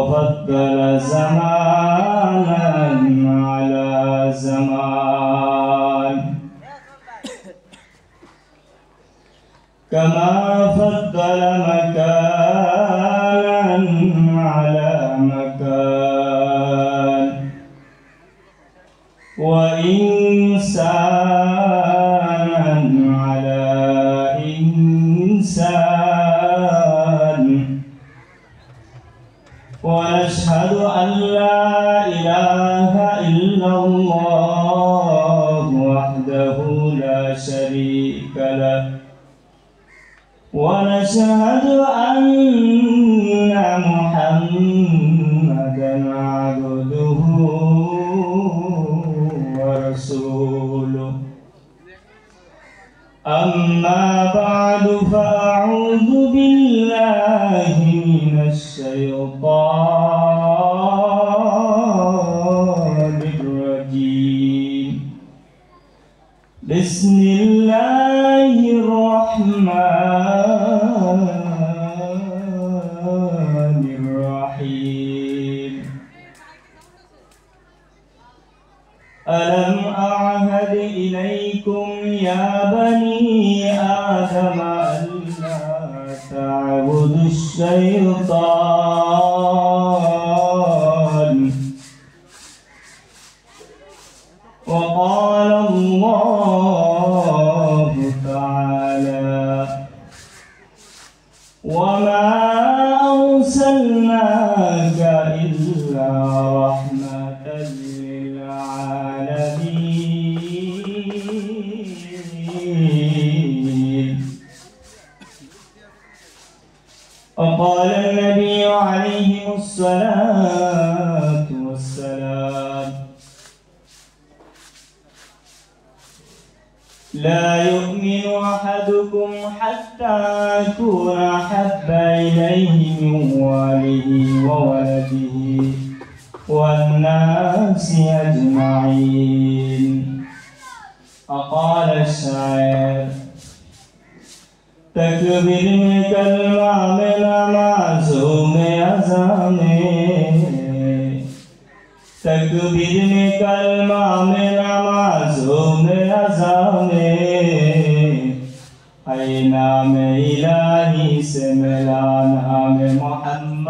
وفضل زمانا على زمان كما فضل مكانا على مكان وإنسانا على إنسان ونشهد أن لا إله إلا الله وحده لا شريك له ونشهد أن محمدا عبده ورسوله أما بعد فأعوذ بالله من الشيطان الرجيم بسم الله الرحمن الرحيم ألم أعهد إليكم يا بني آدم ألا تعبدوا الشيطان وقال الله تعالى وما أرسلناك إلا رحمة للعالمين وقال النبي عليه الصلاة والسلام لا يؤمن أحدكم حتى أكون أحب إليه من والده وولده والناس أجمعين وقال الشاعر تكبر में कलमा में नमाज़ों में अज़ान में तकबीर में कलमा में नमाज़ों में अज़ान में है नाम इलाही से मिला नाम मोहम्मद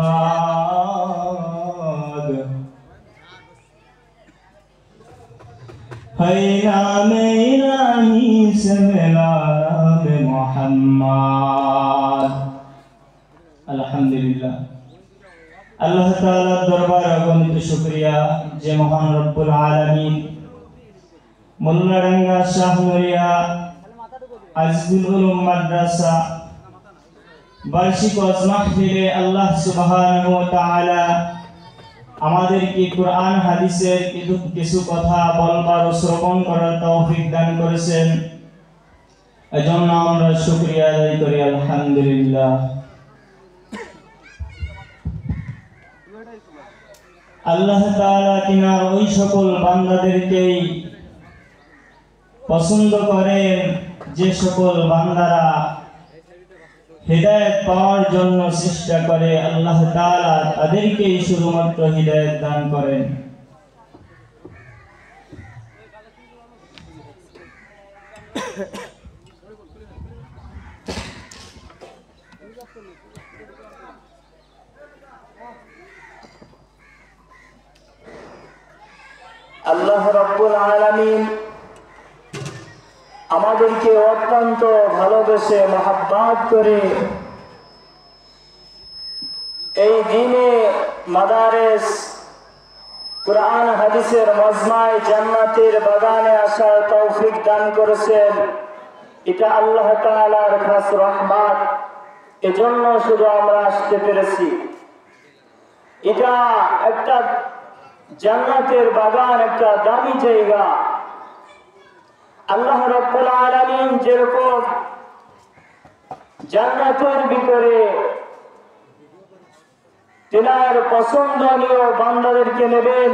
है नाम इलाही से मिला नाम मोहम्मद अल्हम्दुलिल्लाह अल्लाह ताला दरबार अगणित शुक्रिया जे महान रब्बुल आलमीन मुल्लाडंगा शाहनुरिया আজিজুল উলুম মাদ্রাসা বার্ষিক ওয়াজ মাহফিলে আল্লাহ সুবহানাহু ওয়া তাআলা আমাদেরকে কুরআন হাদিসের কিছু কথা বলবার ও শ্রবণ করার তৌফিক দান করেছেন এজন্য আমরা শুকরিয়া আদায় করি আলহামদুলিল্লাহ আল্লাহ তাআলা তিনার ওই সকল বান্দাদেরকেই পছন্দ করেন যে সকল বান্দারা হিদায়াত পাওয়ার জন্য চেষ্টা করে আল্লাহ তাআলা তাদেরকেই শুধুমাত্র হিদায়াত দান করেন আল্লাহ রাব্বুল আলামিন আমাদেরকে অত্যন্ত ভালোবেসে মহব্বত করে এই দিনে মাদারেস কুরআন হাদিসের মজমায় জান্নাতের বাগানে আসার তৌফিক দান করেছেন এটা আল্লাহ তাআলার খাস রহমত এজন্য শুধু আমরা আসতে পেরেছি এটা একটা জান্নাতের বাগান একটা দামি জায়গা আল্লাহ রাব্বুল আলামিন যেরকম জান্নাতের ভিতরে তিনার পছন্দনীয় বান্দাদেরকে নেবেন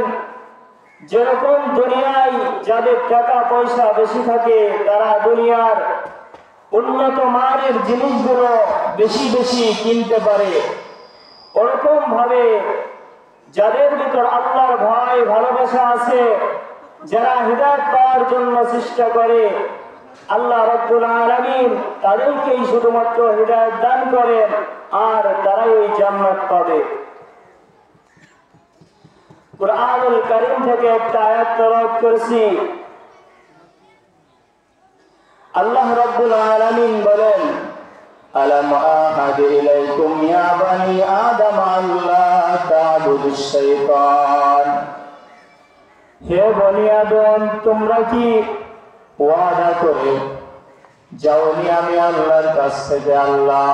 যেরকম দুনিয়ায় যাদের টাকা পয়সা বেশি থাকে তারা দুনিয়ার উন্নত মানের জিনিসগুলো বেশি বেশি কিনতে পারে ওরকম ভাবে যাদের ভিতর আল্লাহর ভয় ভালোবাসা আছে, যারা হিদায়াত পাওয়ার জন্য চেষ্টা করে, আল্লাহ রাব্বুল আলামিন তাদেরকেই শুধুমাত্র হিদায়াত দান করেন আর তারাই ওই জান্নাত পাবে। কুরআনুল কারীম থেকে একটা আয়াত তেলাওয়াত করেছি। আল্লাহ রাব্বুল আলামিন বলেন, আলাম আহাদ ইলাইকুম ইয়া বানি আদম আল্লা তা'বুদুশ শাইতান। হে বনি আদম, তোমরা কি ওয়াদা করে যাওনি আমি আল্লাহর কাছ থেকে? আল্লাহ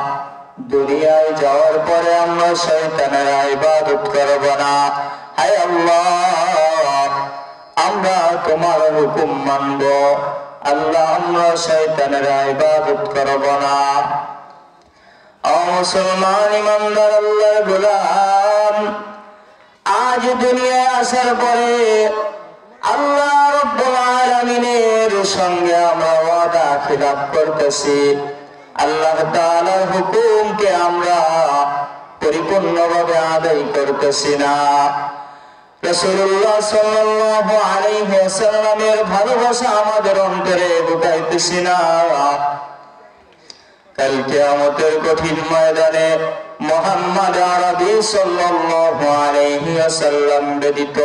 দুনিয়ায় যাওয়ার পরে আমরা শয়তানের ইবাদত করব না। হায় আল্লাহ, আমরা তোমার হুকুম মানব। আল্লাহ, আমরা শয়তানের ইবাদত করব না। ও মুসলমান ইমানদার আল্লাহর গোলাম, আজ দুনিয়ায় আসার পরে আল্লাহ রাব্বুল আলামিনের সঙ্গে আমরা ওয়াদা খিলাফ করতেছি। আল্লাহ তাআলার হুকুমকে আমরা পরিপূর্ণভাবে আদায় করতেছি না। রাসূলুল্লাহ সাল্লাল্লাহু আলাইহি ওয়াসাল্লামের ভালোবাসা আমাদের অন্তরে ঢুকাইতেছি না। কাল কিয়ামতের কঠিন ময়দানে মুহাম্মদ আরবি সাল্লাল্লাহু আলাইহি ওয়াসাল্লাম ব্যতীত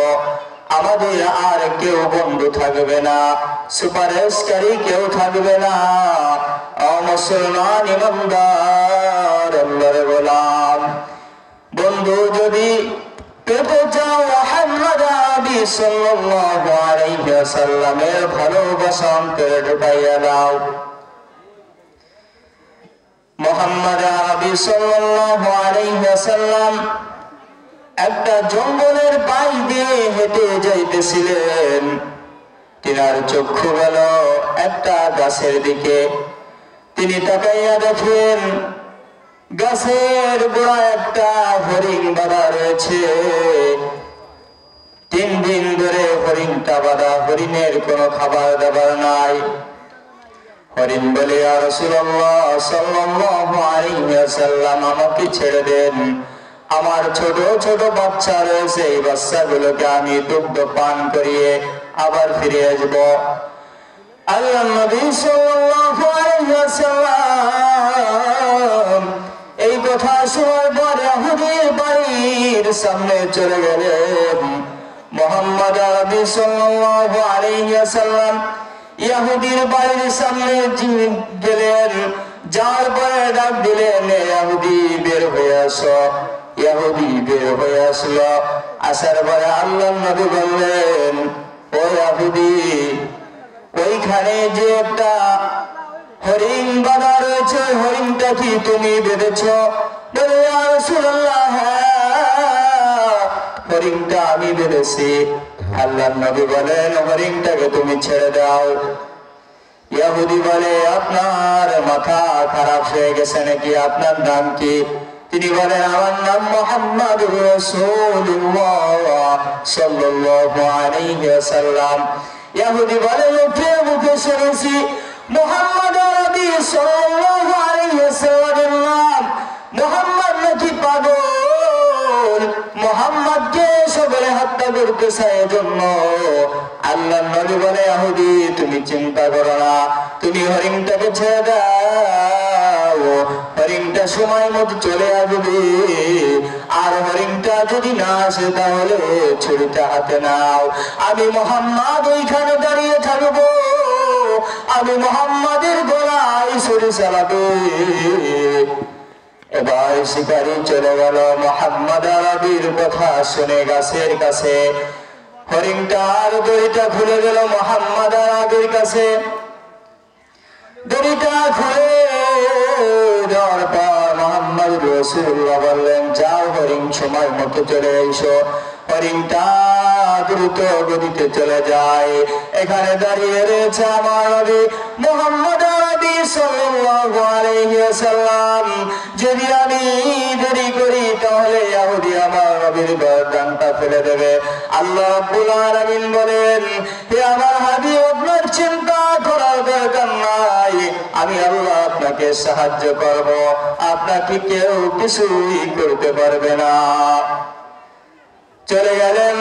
আমাদের আর কেউ বন্ধু থাকবে না, সুপারিশকারী কেউ থাকবে না। ও মুসলমান ইমানদার আল্লাহর গোলাম, বন্ধু যদি পেতে চাও মুহাম্মদ আরবি সাল্লাল্লাহু আলাইহি ওয়াসাল্লামের ভালোবাসা অন্তরে ঢুকাইয়া দাও। মুহাম্মদ আরবি সাল্লাল্লাহু আলাইহি ওয়াসাল্লাম একটা জঙ্গলের পাশ দিয়ে হেঁটে যাইতেছিলেন। তিনার চক্ষু গেল একটা গাছের দিকে। তিনি তাকাইয়া দেখেন গাছের গোড়ায় একটা হরিণ বাঁধা রয়েছে। 3 দিন ধরে হরিণটা বাঁধা, হরিণের কোনো খাবার দাবার নাই। হরিণ বলে, ইয়া রাসূলুল্লাহ সাল্লাল্লাহু আলাইহি ওয়াসাল্লাম, আমাকে ছেড়ে দেন, আমার ছোট ছোট বাচ্চা রয়েছে, এই বাচ্চাগুলোকে আমি দুগ্ধ পান করিয়ে আবার ফিরে আসব। আল্লাহ নবী সাল্লাল্লাহু আলাইহি ওয়াসাল্লাম এই কথা শোনার পর ইহুদির বাড়ির সামনে চলে গেলেন। মুহাম্মদ আরবি সাল্লাল্লাহু আলাইহি ওয়াসাল্লাম ইহুদির বাড়ির সামনে গেলেন। যাওয়ার পরে ডাক দিলেন, ইহুদি বের হয়ে আসো। ইহুদি বের হয়ে আসলো। আসার পরে আল্লাহ নবী বললেন, ও ইহুদি, ওইখানে যে একটা হরিণ বাঁধা রয়েছে, হরিণটা কি তুমি বেঁধেছ? বলে, ইয়া রাসূলুল্লাহ, হরিণটা আমি বেঁধেছি। আল্লাহ নবী বলেন, হরিণটাকে তুমি ছেড়ে দাও। ইহুদি বলে, আপনার মাথা খারাপ হয়ে গেছে নাকি? আপনার নাম কি? তিনি বলেন, আমার নাম মুহাম্মাদুর রাসূলুল্লাহ সাল্লাল্লাহু আলাইহি ওয়াসাল্লাম। ইহুদি বলে, মুখে মুখে শুনেছি মুহাম্মদ আরবি সাল্লাল্লাহু আলাইহি ওয়াসাল্লামের নাম মুহাম্মদ নাকি পাগল, মুহাম্মদকে সকলে হত্যা করতে চায়। এজন্য আল্লাহ নবী বলে, ইহুদি তুমি চিন্তা করো না, তুমি হরিণটাকে ছেড়ে দাও, হরিণটা সময় মতো চলে আসবে। আর হরিণটা যদি না আসে তাহলে ছুরিটা হাতে নাও। আমি মুহাম্মদ ওইখানে দাঁড়িয়ে থাকবো, আমি মুহাম্মাদের গলায় ছুরি চালাবো। এবার শিকারী চলে গেল। মুহাম্মদ আরবির কথা শুনে গাছের কাছে হরিণটার দড়িটা খুলে গেল মুহাম্মদ আরবির কাছে। দড়িটা খুলে দেওয়ার পর মুহাম্মদ রাসূলুল্লাহ বললেন, যাও হরিণ সময় মতো চলে এসো। হরিণটা দ্রুত গতিতে চলে যায়। এখানে দাঁড়িয়ে রয়েছে আমার নবী মুহাম্মদ আরবি সাল্লাল্লাহু আলাইহি ওয়াসাল্লাম। যদি আমি দেরি করি তাহলে ইহুদি আমার নবীর গর্দানটা ফেলে দেবে। আল্লাহ রাব্বুল আলামিন বলেন, হে আমার হাবিব, আপনার চিন্তা করার দরকার নাই, আমি আল্লাহ আপনাকে সাহায্য করব, আপনাকে কেউ কিছুই করতে পারবে না। চলে গেলেন।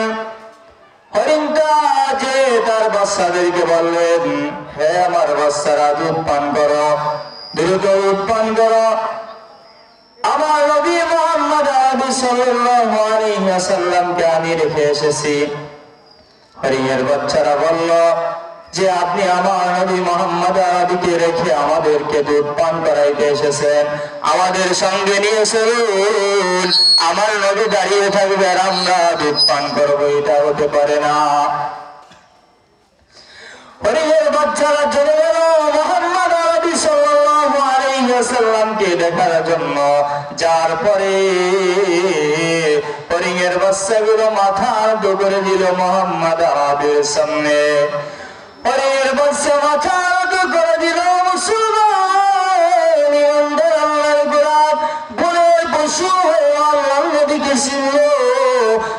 হরিণটা যে তার বাচ্চাদেরকে বললেন, হে আমার বাচ্চারা, দুধ পান করো, দ্রুত দুধ পান করো। আমার নবী মুহাম্মদ আরবি সাল্লাল্লাহু আলাইহি ওয়াসাল্লামকে আমি রেখে এসেছি। হরিণের বাচ্চারা বলল যে আপনি আমার নবী মুহাম্মদ আরবিকে রেখে আমাদেরকে দুধ পান করাইতে এসেছেন, আমাদের সঙ্গে নিয়ে চলুন। আমার নবী দাঁড়িয়ে থাকবে আর আমরা দুধ পান করবো, এটা হতে পারে না। হরিণের বাচ্চারা চলে গেল মুহাম্মদ আরবি সাল্লাল্লাহু আলাইহি ওয়াসাল্লামকে দেখার জন্য। যার পরে হরিণের বাচ্চাগুলো মাথা আলতো করে দিল মুহাম্মদ আরবির সামনে। হরিণের বাচ্চা মাথা আলতো করে দিল। মুসলমান ইমানদার আল্লাহর গোলাম বনের পশু হয়ে আল্লাহর নবীকে চিনল।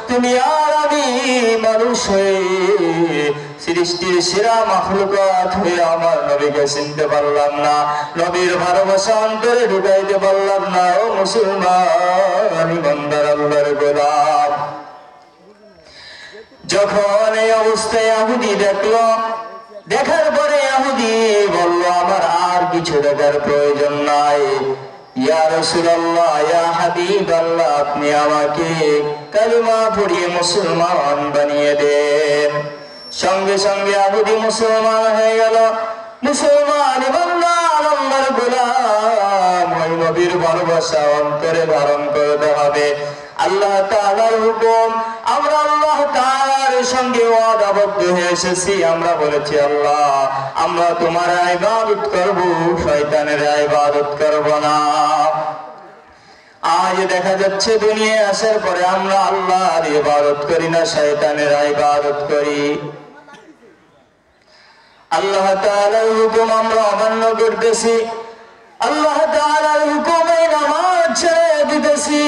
তুমি আর আমি মানুষ হয়ে সৃষ্টির সেরা মাখলুকাত হয়ে আমার নবীকে চিনতে পারলাম না, নবীর ভালোবাসা অন্তরে ঢুকাইতে পারলাম না। ও মুসলমান ইমানদার আল্লাহর গোলাম, যখন এই অবস্থায় ইহুদি দেখলো, দেখার পরে ইহুদি বলল আমার আর কিছু দেখার প্রয়োজন নাই। ইয়া রাসূলুল্লাহ, ইয়া হাবিবাল্লাহ, আপনি আমাকে কালিমা পড়িয়ে মুসলমান বানিয়ে দেন। সঙ্গে সঙ্গে ইহুদি মুসলমান হয়ে গেল। মুসলমান ইমানদার আল্লাহর গোলাম, ওই নবীর ভালোবাসা অন্তরে ধারণ করতে হবে। আল্লাহ তাআলার হুকুম, আমরা আল্লাহ তাআলার সঙ্গে ওয়াদাবদ্ধ হয়ে এসেছি। আমরা বলেছি আল্লাহ আমরা তোমার ইবাদত করব, শয়তানের ইবাদত করব না। আজ দেখা যাচ্ছে দুনিয়ায় আসার পরে আমরা আল্লাহর ইবাদত করি না, শয়তানের ইবাদত করি। আল্লাহ তাআলার হুকুম আমরা অমান্য করতেছি, আল্লাহ তাআলার হুকুমে নামাজ ছেড়ে দিতেছি।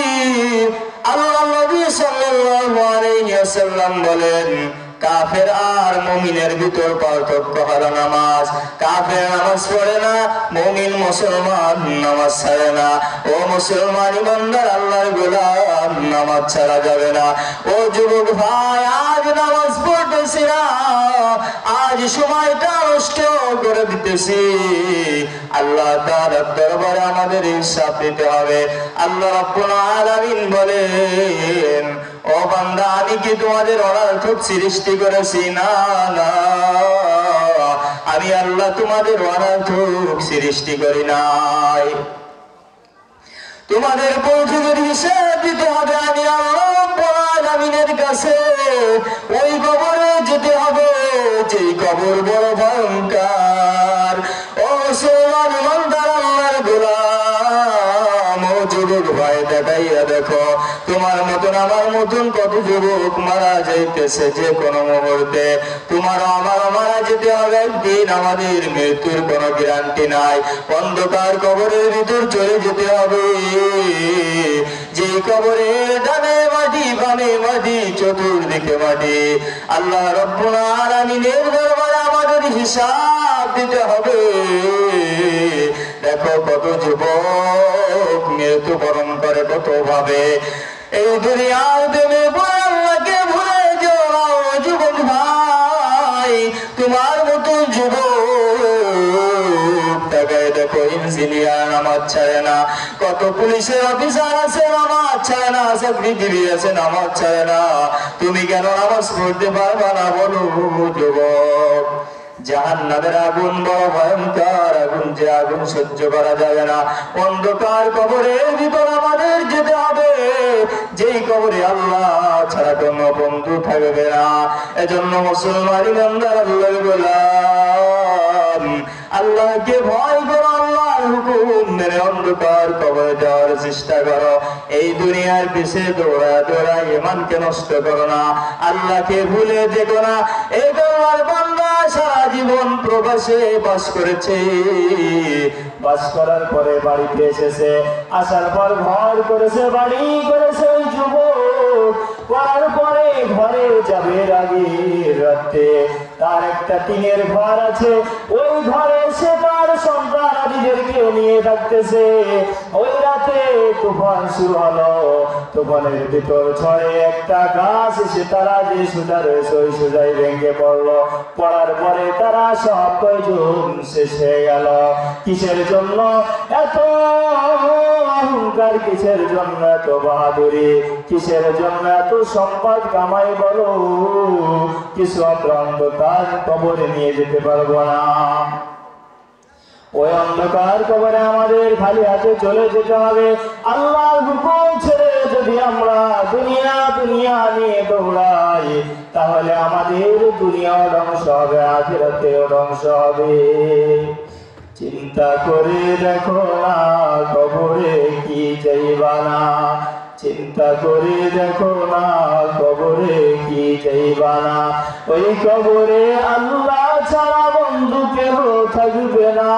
আল্লাহ নবী সাল্লাল্লাহু আলাইহি ওয়াসাল্লাম বলেন, কাফের আর মুমিনের ভিতর পার্থক্য হলো নামাজ। কাফের নামাজ পড়ে না, মুমিন মুসলমান নামাজ ছাড়ে না। ও মুসলমান ইমানদার আল্লাহর গোলাম, নামাজ ছাড়া যাবে না। ও যুবক ভাই, আজ নামাজ পড়তেছি না, আজ সময়টা নষ্ট করে দিতেছি। আল্লাহ তাআলার দরবারে আমাদের হিসাব দিতে হবে। আল্লাহ রাব্বুল আলামিন বলেন, ও বান্দা, আমি কি তোমাদের অনর্থক সৃষ্টি করেছি? না না, আমি আল্লাহ তোমাদের অনর্থক সৃষ্টি করি নাই। তোমাদের পৌঁছানোর হিসাব দিতে হবে আমি আল্লাহ রাব্বুল আলামিনের কাছে। ওই কবরে যেতে হবে, যেই কবর বড় ভয়ঙ্কর। ও মুসলমান ইমানদার আল্লাহর গোলাম, ও যুবক ভাই, দেখাইয়া দেখো তোমার মতন আমার মতন কত যুবক মারা যাইতেছে যে কোনো মুহূর্তে। তোমার আমার মারা যেতে হবে একদিন, আমাদের মৃত্যুর কোনো গ্যারান্টি নাই। অন্ধকার কবরের ভিতর চলে যেতে হবে, যে কবরে ডানে মাটি বামে মাটি চতুর্দিকে মাটি। আল্লাহ রাব্বুল আলামিনের দরবারে আমাদের হিসাব দিতে হবে। দেখো কত যুবক মৃত্যুবরণ করে কত ভাবে। এই দুনিয়ার দেবে আল্লাহকে ভুলে যাও যুবক ভাই, তোমার মতো যুবক তাকায় দেখো, ইঞ্জিনিয়ার নামাজ ছাড়ে না, কত পুলিশের অফিসার আছে নামাজ ছাড়ে না, চাকরিজীবী আছে নামাজ ছাড়ে না। তুমি কেন নামাজ পড়তে পারবা না বলো যুবক? জাহান্নামের আগুন বড় ভয়ঙ্কর আগুন, যে আগুন সহ্য করা যাবে না। অন্ধকার কবরের ভিতর আমাদের যেতে হবে, যেই কবরে আল্লাহ ছাড়া কোনো বন্ধু থাকবে না। এজন্য মুসলমান ইমানদার আল্লাহর গোলাম, আল্লাহকে ভয় করো, আল্লাহর হুকুম মেনে অন্ধকার কবরে যাওয়ার চেষ্টা করো। এই দুনিয়ার পিছে দৌড়া দৌড়া ঈমানকে নষ্ট করো না, আল্লাহকে ভুলে যেও না। এই আল্লাহর বান্দা সারা জীবন প্রবাসে বাস করেছে, বাস করার পরে বাড়িতে এসেছে, আসার পর ঘর করেছে, বাড়ি করেছে। ওই যুবক করার পরে ঘরে যাবে আগে রাতে তার একটা টিনের ঘর আছে, ওই ঘরে সে তার সন্তান আদিদেরকে নিয়ে থাকতেছে। ওই রাতে তুফান শুরু হলো। তুফানের ভিতর ঝড়ে একটা গাছ এসে তারা যে সোজা রয়েছে ওই সোজাই ভেঙে পড়লো। পড়ার পরে তারা সব কয়জন শেষ হয়ে গেল। কিসের জন্য এত অহংকার, কিসের জন্য এত বাহাদুরি, কিসের জন্য এত সম্পদ কামাই বলো? কিছু আমরা অন্ধকার কবরে নিয়ে যেতে পারবো না। ওই অন্ধকার কবরে আমাদের খালি হাতে চলে যেতে হবে। আল্লাহর হুকুম ছেড়ে যদি আমরা দুনিয়া দুনিয়া নিয়ে দৌড়াই, তাহলে আমাদের দুনিয়াও ধ্বংস হবে, আখিরাতেও ধ্বংস হবে। চিন্তা করে দেখো না কবরে কি যাইবা না, চিন্তা করে দেখো না কবরে কি যাইবা না। ওই কবরে আল্লাহ ছাড়া বন্ধু কেহ থাকবে না,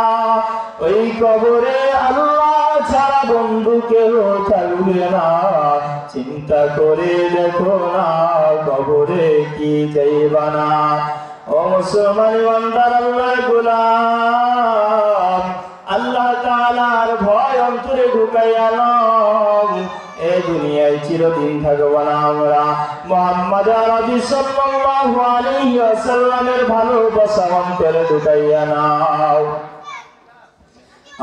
ওই কবরে আল্লাহ ছাড়া বন্ধু কেহ থাকবে না। চিন্তা করে দেখো না কবরে কি যাইবা না। ও মুসলমান বান্দার আল্লাহ গোলাম, আল্লাহ তাআলার ভয় অন্তরে ঢুকাইয়া নাও। এই দুনিয়ায় চিরদিন থাকব না আমরা। মুহাম্মদ আরবি সাল্লাল্লাহু আলাইহি ওয়াসাল্লামের ভালোবাসা অন্তরে ঢুকাইয়া নাও।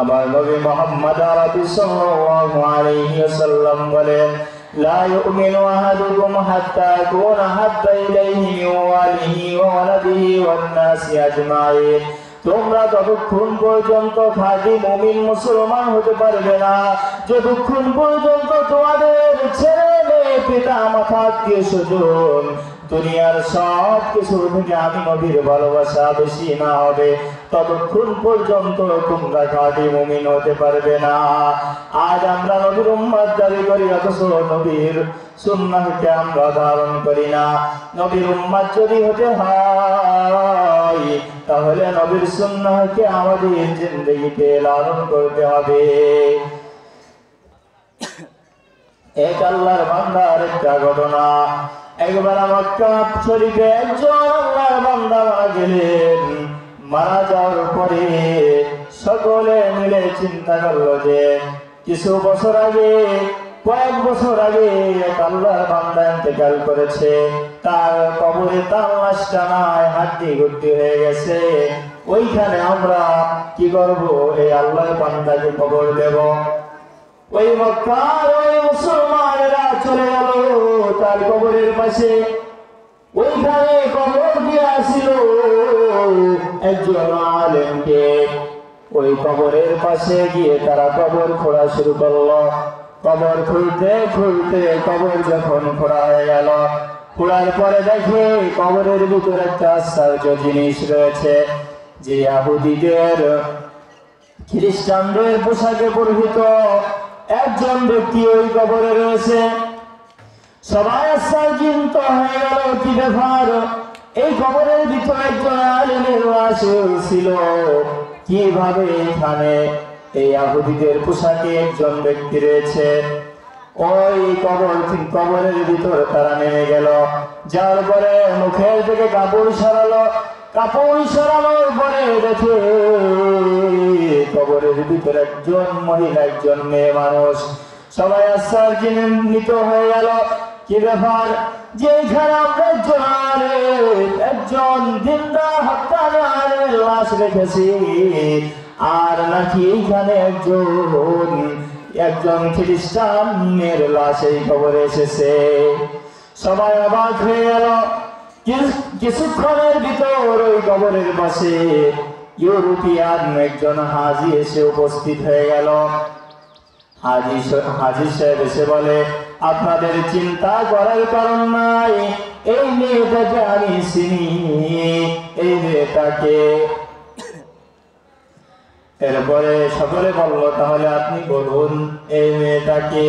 আমার নবী মুহাম্মদ আরবি সাল্লাল্লাহু আলাইহি ওয়াসাল্লাম বলেন, লা ইউমিনু আহাদুকুম হাত্তা আকুনা হাব্বা ইলাইহি মিন ওয়ালিহি ওয়া ওয়ালাদিহি ওয়ান নাসি আজমাইন। তোমরা ততক্ষণ পর্যন্ত খাঁটি মুমিন মুসলমান হতে পারবে না যতক্ষণ পর্যন্ত তোমাদের ছেলে মেয়ে পিতা মাতা আত্মীয় স্বজন দুনিয়ার সব কিছু থেকে আমি নবীর ভালোবাসা বেশি না হবে, ততক্ষণ পর্যন্ত তোমরা খাঁটি মুমিন হতে পারবে না। আজ আমরা নবীর উম্মত দাবি করি, অথচ নবীর সুন্নাহকে আমরা ধারণ করি না। নবীর উম্মত যদি হতে হয় তাহলে নবীর সুন্নাহকে আমাদের জিন্দেগিতে লালন করতে হবে। এক আল্লাহর বান্দার একটা ঘটনা। একবার মক্কা শরীফে একজন আল্লাহর বান্দা মারা গেলেন। মারা যাওয়ার পরে সকলে মিলে চিন্তা করলো যে কিছু বছর আগে, কয়েক বছর আগে এক আল্লাহর বান্দা ইন্তেকাল করেছে, তার কবরে তার লাশটা নাই, হাড্ডি গুড্ডি হয়ে গেছে। ওইখানে আমরা কি করব? এই আল্লাহর বান্দাকে কবর দেব। ওই মক্কার ওই মুসলমানেরা চলে গেল তার কবরের পাশে। ওইখানে কবর দিয়ে আসিল একজন আলেমকে। ওই কবরের পাশে গিয়ে তারা কবর খোঁড়া শুরু করলো। কবর খুলতে খুলতে কবর যখন খোঁড়া হয়ে গেল, খোঁড়ার পরে দেখে কবরের ভিতরে একটা আশ্চর্য জিনিস রয়েছে, যে ইহুদিদের খ্রিস্টানদের পোশাকে পরিহিত একজন ব্যক্তি ওই কবরে রয়েছে। সবাই আশ্চর্যিত হয়ে গেল, কি ব্যাপার? এই কবরের ভিতরে একজন আলেমের লাশ ছিল, কিভাবে এখানে এই ইহুদিদের পোশাকে একজন ব্যক্তি রয়েছে? ওই কবরের ভিতরে তারা নেমে গেল। যাওয়ার পরে মুখের থেকে কাপড় সরালো। কাপড় সরানোর পরে দেখে কবরের ভিতরে একজন মহিলা, একজন মেয়ে মানুষ। সবাই আশ্চর্যান্বিত হয়ে গেল, কি ব্যাপার? যে এখানে আমরা একজন দিনদার হত্যাকারীর লাশ রেখেছি, আর নাকি এইখানে একজন খ্রিস্টানের লাশ এই কবরে এসেছে। সবাই অবাক হয়ে গেল। কিছুক্ষণের ভিতর ওই কবরের পাশে ইউরোপিয়ান একজন হাজি এসে উপস্থিত হয়ে গেল। হাজি সাহেব এসে বলে, আপনাদের চিন্তা করার কারণ নাই, এই মেয়েটাকে আমি চিনি, এই মেয়েটাকে। এরপরে সকলে বলল, তাহলে আপনি বলুন এই মেয়েটাকে।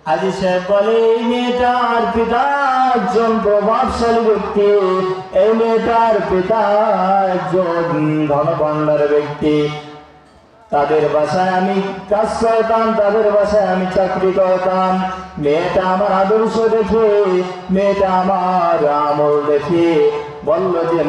হাজি সাহেব বলে, এই মেয়েটার পিতা একজন প্রভাবশালী ব্যক্তি, এই মেয়েটার পিতা একজন ধনভাণ্ডার ব্যক্তি। তাদের বাসায় আমি কাজ করতাম, তাদের বাসায় আমি চাকরি করতাম। মেয়েটা আমার আদর্শ দেখে, মেয়েটা আমার আমল দেখে বলল যে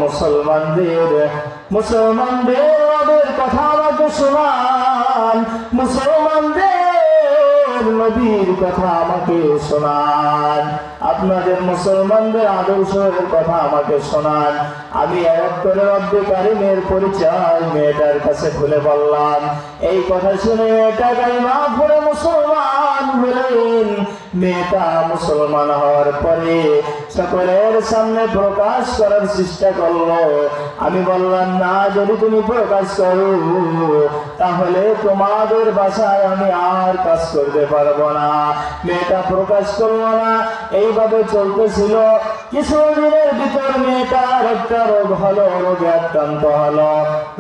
মুসলমানদের কথা আমাকে শোনান, মুসলমানদের আপনাদের নবীর কথা আমাকে শোনান, আপনাদের মুসলমানদের আদর্শের কথা আমাকে শোনান। আমি এক করে রব্বে কারিমের পরিচয় মেয়েটার কাছে খুলে বললাম। এই কথা শুনে মেয়েটা কালিমা পড়ে মুসলমান হলেন। মেয়েটা মুসলমান হওয়ার পরে সকলের সামনে প্রকাশ করার চেষ্টা করলো। আমি বললাম, না, যদি তুমি প্রকাশ করো তাহলে তোমাদের বাসায় আমি আর কাজ করতে পারবো না। মেয়েটা প্রকাশ করলো না। এইভাবে চলতেছিল। কিছুদিনের ভিতর মেয়েটার একটা রোগ হলো, রোগে আক্রান্ত হলো।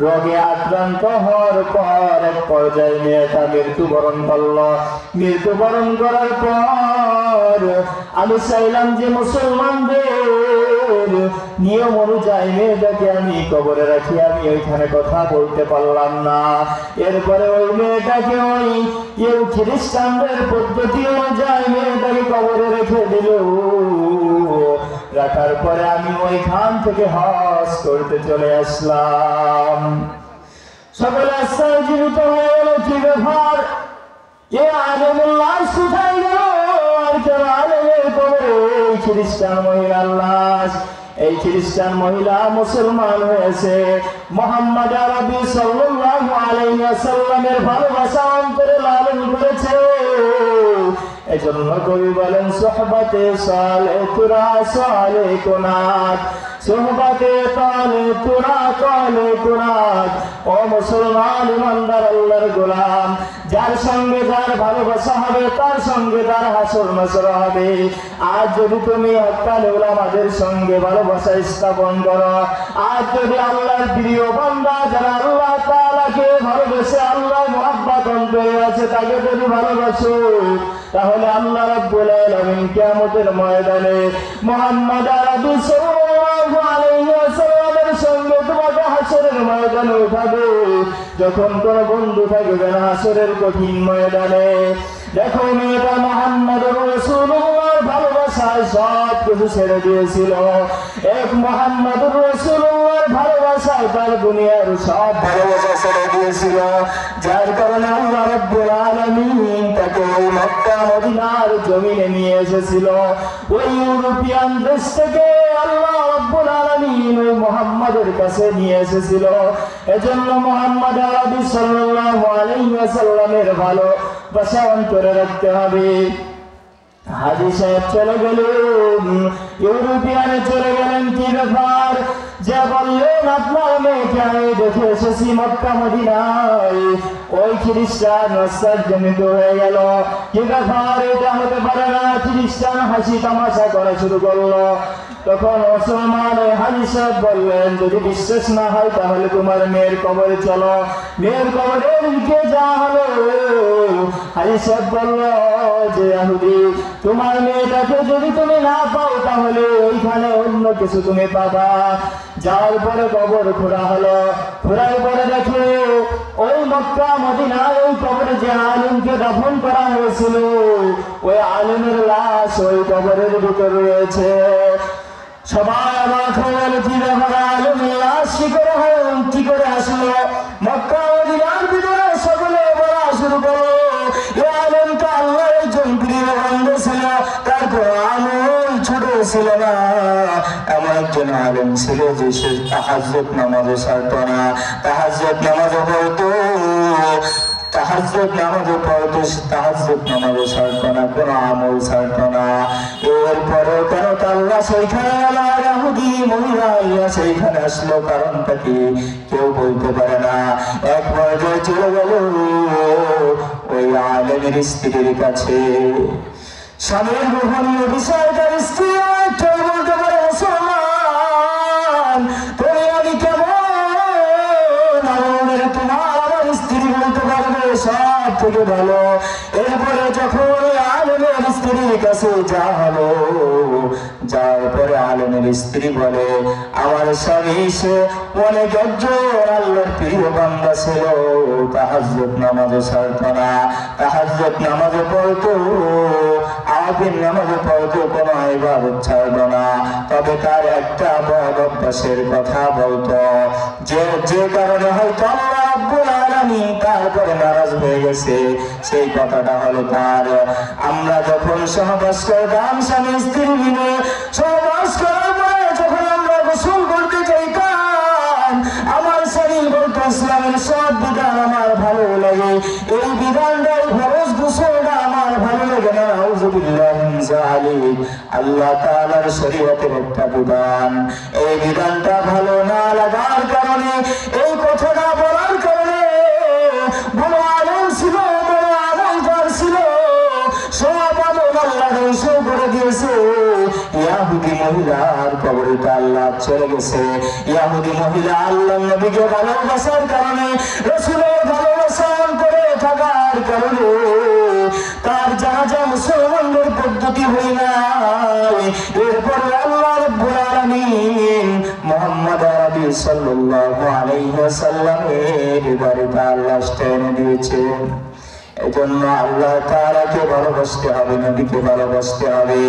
রোগে আক্রান্ত হওয়ার পর এক পর্যায়ে মেয়েটা মৃত্যুবরণ করলো। মৃত্যুবরণ করার পর আমি চাইলাম যে মুসলমানদের নিয়ম অনুযায়ী মেয়েটাকে আমি কবরে রাখি। আমি ওইখানে কথা বলতে পারলাম না। এরপরে ওই মেয়েটাকে ওই খ্রিস্টানদের পদ্ধতি অনুযায়ী মেয়েটাকে কবরে রেখে দিল। রাখার পরে আমি ওইখান থেকে হজ করতে চলে আসলাম। সকলে আশ্চর্যজনিত হয়ে গেল, কি ব্যাপার, এ আলেমের লাশ কোথায় গেল? আর কেন আলেমের কবরে খ্রিস্টান মহিলার লাশ? এই খ্রিস্টান মহিলা মুসলমান হয়েছে, মুহাম্মদ আরবি সাল্লাল্লাহু আলাইহি ওয়াসাল্লামের ভালোবাসা অন্তরে লালন করেছে। এজন্য কবি বলেন, সোহবতে সালে তুরা সালে কুনাত, সোহবতে তালে তুরা তালে কুনাত। ও মুসলমান ইমানদার আল্লাহর গোলাম, যার সঙ্গে যার ভালোবাসা হবে তার সঙ্গে তার হাসর নাসর হবে। আজ যদি তুমি হক্কানি উলামাদের সঙ্গে ভালোবাসা স্থাপন করো, আজ যদি আল্লাহর প্রিয় বান্দা যারা আল্লাহ তাআলাকে ভালোবেসে আল্লাহ মুহাব্বত অন্তরে আছে তাকে যদি ভালোবাসো, তাহলে আল্লাহ রাব্বুল আলামিন কিয়ামতের ময়দানে মুহাম্মদ আরবি সাল্লাল্লাহু আলাইহি ওয়াসাল্লামের সঙ্গে তোমাকে হাসরের ময়দানে উঠাবে, যখন কোন বন্ধু থাকবে না হাসরের কঠিন ময়দানে। দেখো, মেয়েটা মুহাম্মদুর রাসূলুল্লাহর ভালোবাসায় সব কিছু ছেড়ে দিয়েছিল। এক মুহাম্মদুর রাসূলুল্লাহর ভালোবাসায় তার দুনিয়ার সব ভালোবাসা ছেড়ে দিয়েছিল। যার কারণে আল্লাহ রাব্বুল আলামিন তাকে ওই মক্কা মদিনার জমিনে নিয়ে এসেছিল। ওই ইউরোপিয়ান দেশ থেকে আল্লাহ রাব্বুল আলামিন ওই মুহাম্মদের কাছে নিয়ে এসেছিল। এজন্য মুহাম্মদ আরবি সাল্লাল্লাহু আলাইহি ওয়াসাল্লামের ভালোবাসা অন্তরে রাখতে হবে। হাজী সাহেব চলে গেলেন, ইউরোপিয়ানে চলে গেলেন। কি ব্যাপার? যে বললেন, আপনার মেয়েকে আমি দেখে এসেছি মক্কা মদিনায়। ওই খ্রিস্টান আশ্চর্যজনিত হয়ে গেল। কি ব্যাপার? এটা হতে পারে না। খ্রিস্টান হাসি তামাশা করা শুরু করলো। তখন মুসলমান হাজী সাহেব বললেন, যদি বিশ্বাস না হয় তাহলে তোমার মেয়ের কবরে চলো। মেয়ের কবরে দিকে যা হলো। হাজী সাহেব বলল যে, ইহুদি, তোমার মেয়েটাকে যদি তুমি না পাও তাহলে ওইখানে অন্য কিছু তুমি পাবা। যাওয়ার পরে কবর খোঁড়া হলো। খোঁড়ার পরে দেখো ওই মক্কা মদিনায় ওই কবরে যে আলেমকে দাফন করা হয়েছিল, ওই আলেমের লাশ ওই কবরের ভিতরে রয়েছে। সবাই অবাক হয়ে গেল, কি ব্যাপার, আলেমের লাশ কি করে আসলো মক্কা মদিনার ভিতরে? সকলে বলা শুরু করলো, এ আলেমটা আল্লাহর একজন প্রিয় বান্দা ছিল, তার আমল ছোট ছিল না। এমন একজন আলেম ছিল যে সে তাহাজ্জুদ নামাজও ছাড়তো না। তাহাজ্জুদ নামাজও পড়তো, তাহাজ্জুদ নামাজও পড়তো, তাহাজ্জুদ নামাজও ছাড়তো না, কোনো আমল ছাড়তো না। এরপরে কেন আল্লাহ সেইখানে ইহুদি মহিলা সেইখানে আসলো, কারণটা কি কেউ বলতে পারে না। এক পর্যায়ে চলে গেল ওই আলেমের স্ত্রীর কাছে। স্বামীর গোপনীয় বিষয় তার স্ত্রী কেউ বলতে পারে, মুসলমান তুমি আমি কেমন? তোমার আমার স্ত্রী বলতে পারবে সব থেকে ভালো। এরপরে যখন আলেমের স্ত্রীর কাছে যা হলো, যার পরে আলেমের স্ত্রী বলে, আমার স্বামী সে অনেক একজন আল্লাহর প্রিয় বান্দা ছিল, তাহাজ্জুদ নামাজও ছাড়তো না, তাহাজ্জুদ নামাজও পড়তো, আবির নামাজও পড়তো, কোনো ইবাদত ছাড়তো না। তবে তার একটা বদ অভ্যাসের কথা বলতো, যে কারণে হয়তো আল্লাহ রব্বুল আলামিন তারপরে নারাজ হয়ে গেছে। সেই কথাটা হলো তার আমরা যখন সহবাস করতাম স্বামী স্ত্রী মিলে, সহবাস করার পরে যখন আমরা গোসল করতে চাইতাম, আমার স্বামী বলতো ইসলামের সব বিধান আমার ভালো লাগে, এই বিধানটাই ফরজ গোসলটা আমার ভালো লাগে না। নাউযুবিল্লাহি মিন যালিক। আল্লাহ তাআলার শরীয়তের একটা বিধান, এই বিধানটা ভালো না লাগার কারণে, এই কথাটা বলার কারণে বড় আলেম ছিল, বড় আমলদার ছিল, সব আমল আল্লাহ ধ্বংস করে দিয়েছে। ইহুদি মহিলার কবরটা আল্লাহ চলে গেছে। ইহুদি মহিলা আল্লাহর নবীকে ভালোবাসার কারণে, রাসূলের ভালোবাসা করে থাকার কারণে তার জানাজা মুসলমানদের পদ্ধতি হই নাই। এরপর আল্লাহ রাব্বুল আলামিন মুহাম্মদ আরবি সাল্লাল্লাহু আলাইহি ওয়াসাল্লামের বাড়িতে আল্লাহ টেনে দিয়েছেন। এজন্য আল্লাহ তাআলাকে ভালোবাসতে হবে, নবীকে ভালোবাসতে হবে।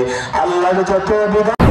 আল্লাহর যত বিধান